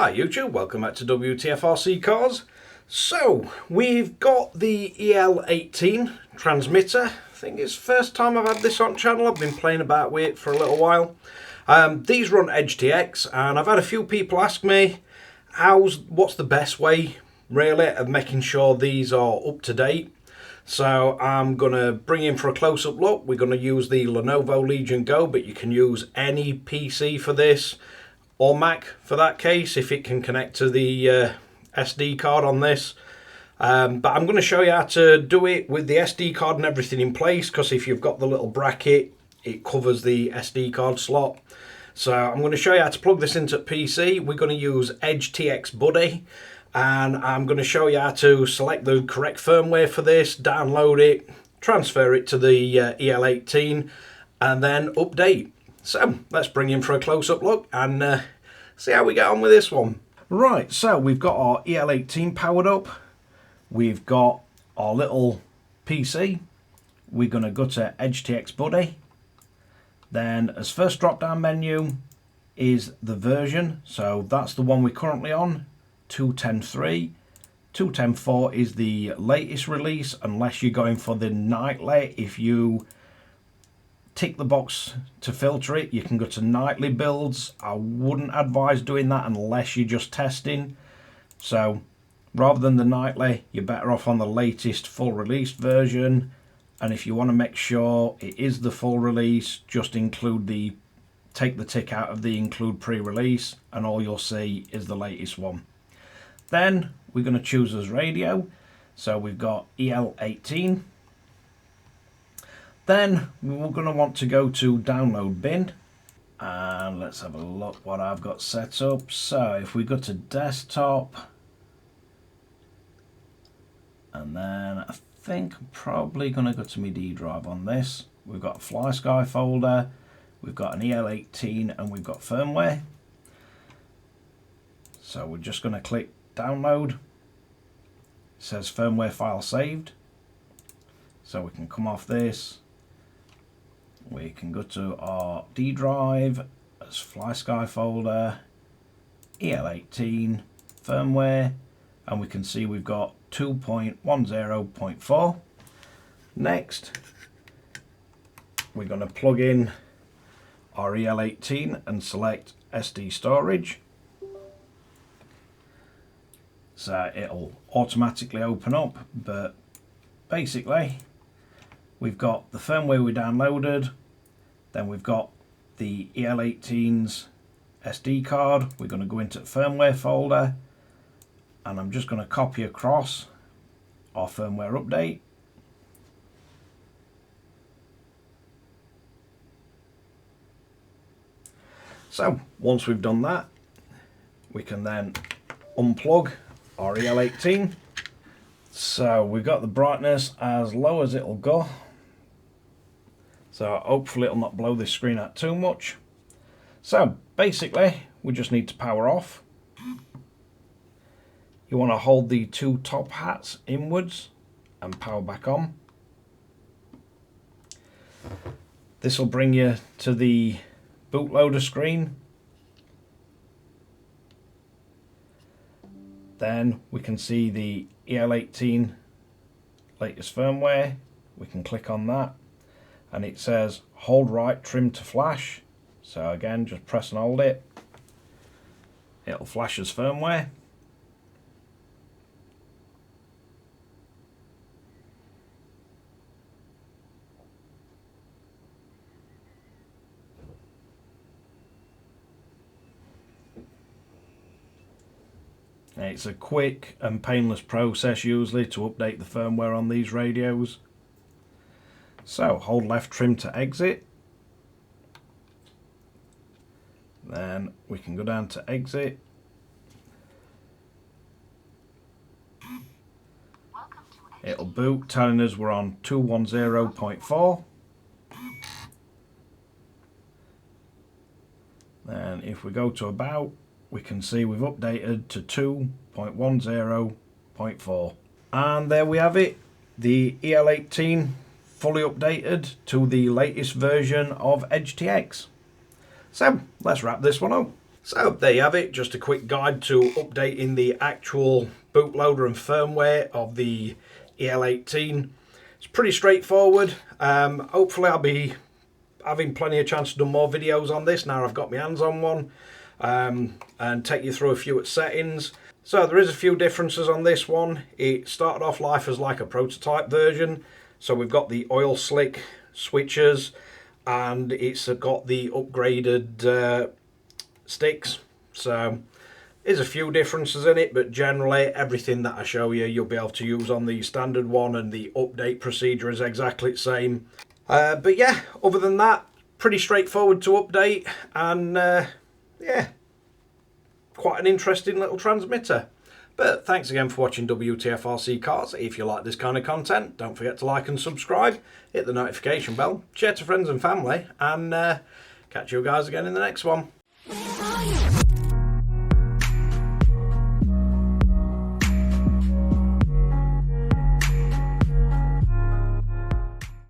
Hi YouTube, welcome back to Wtf Rc Cars. So, we've got the EL18 transmitter. I think it's the first time I've had this on channel. I've been playing about with it for a little while. These run EdgeTX, and I've had a few people ask me what's the best way really of making sure these are up to date. So I'm going to bring in for a close-up look. We're going to use the Lenovo Legion Go, but you can use any PC for this, or Mac for that case, if it can connect to the SD card on this. But I'm going to show you how to do it with the SD card and everything in place, because if you've got the little bracket, it covers the SD card slot. So I'm going to show you how to plug this into PC. We're going to use EdgeTX Buddy, and I'm going to show you how to select the correct firmware for this, download it, transfer it to the EL18, and then update. So let's bring in for a close-up look and see how we get on with this one. Right, so we've got our EL18 powered up. We've got our little PC. We're going to go to EdgeTX Buddy. Then as first drop-down menu is the version. So that's the one we're currently on, 2.10.3. 2.10.4 is the latest release, unless you're going for the nightly. If you tick the box to filter it, you can go to nightly builds. I wouldn't advise doing that unless you're just testing. So rather than the nightly, you're better off on the latest full release version. And if you want to make sure it is the full release, just take the tick out of the include pre-release, and all you'll see is the latest one. Then we're going to choose as radio. So we've got EL18. Then we're going to want to go to download bin, and let's have a look what I've got set up. So if we go to desktop, and then I think I'm probably going to go to my D drive on this. We've got a Flysky folder, we've got an EL18, and we've got firmware. So we're just going to click download. It says firmware file saved. So we can come off this. We can go to our D drive as Flysky folder, EL18, firmware, and we can see we've got 2.10.4. Next, we're going to plug in our EL18 and select SD storage. So it'll automatically open up, but basically we've got the firmware we downloaded, then we've got the EL18's SD card. We're going to go into the firmware folder, and I'm just going to copy across our firmware update. So once we've done that, we can then unplug our EL18. So we've got the brightness as low as it'll go. So hopefully it'll not blow this screen out too much. So basically we just need to power off. You want to hold the two top hats inwards and power back on. This will bring you to the bootloader screen. Then we can see the EL18 latest firmware. We can click on that, and it says hold right trim to flash. So again, just press and hold it. It'll flash as firmware. It's a quick and painless process usually to update the firmware on these radios. So hold left trim to exit. Then we can go down to exit. It'll boot, telling us we're on 210.4. Then if we go to about, we can see we've updated to 2.10.4. And there we have it, the EL18 fully updated to the latest version of EdgeTX. So let's wrap this one up. So there you have it, just a quick guide to updating the actual bootloader and firmware of the EL18. It's pretty straightforward. Hopefully I'll be having plenty of chance to do more videos on this now I've got my hands on one, and take you through a few settings. So there is a few differences on this one. It started off life as like a prototype version, so we've got the oil slick switches and it's got the upgraded sticks. So there's a few differences in it, but generally everything that I show you you'll be able to use on the standard one, and the update procedure is exactly the same. But yeah, other than that, pretty straightforward to update, and yeah, quite an interesting little transmitter. But thanks again for watching Wtf Rc Cars. If you like this kind of content, don't forget to like and subscribe, hit the notification bell, share to friends and family, and catch you guys again in the next one.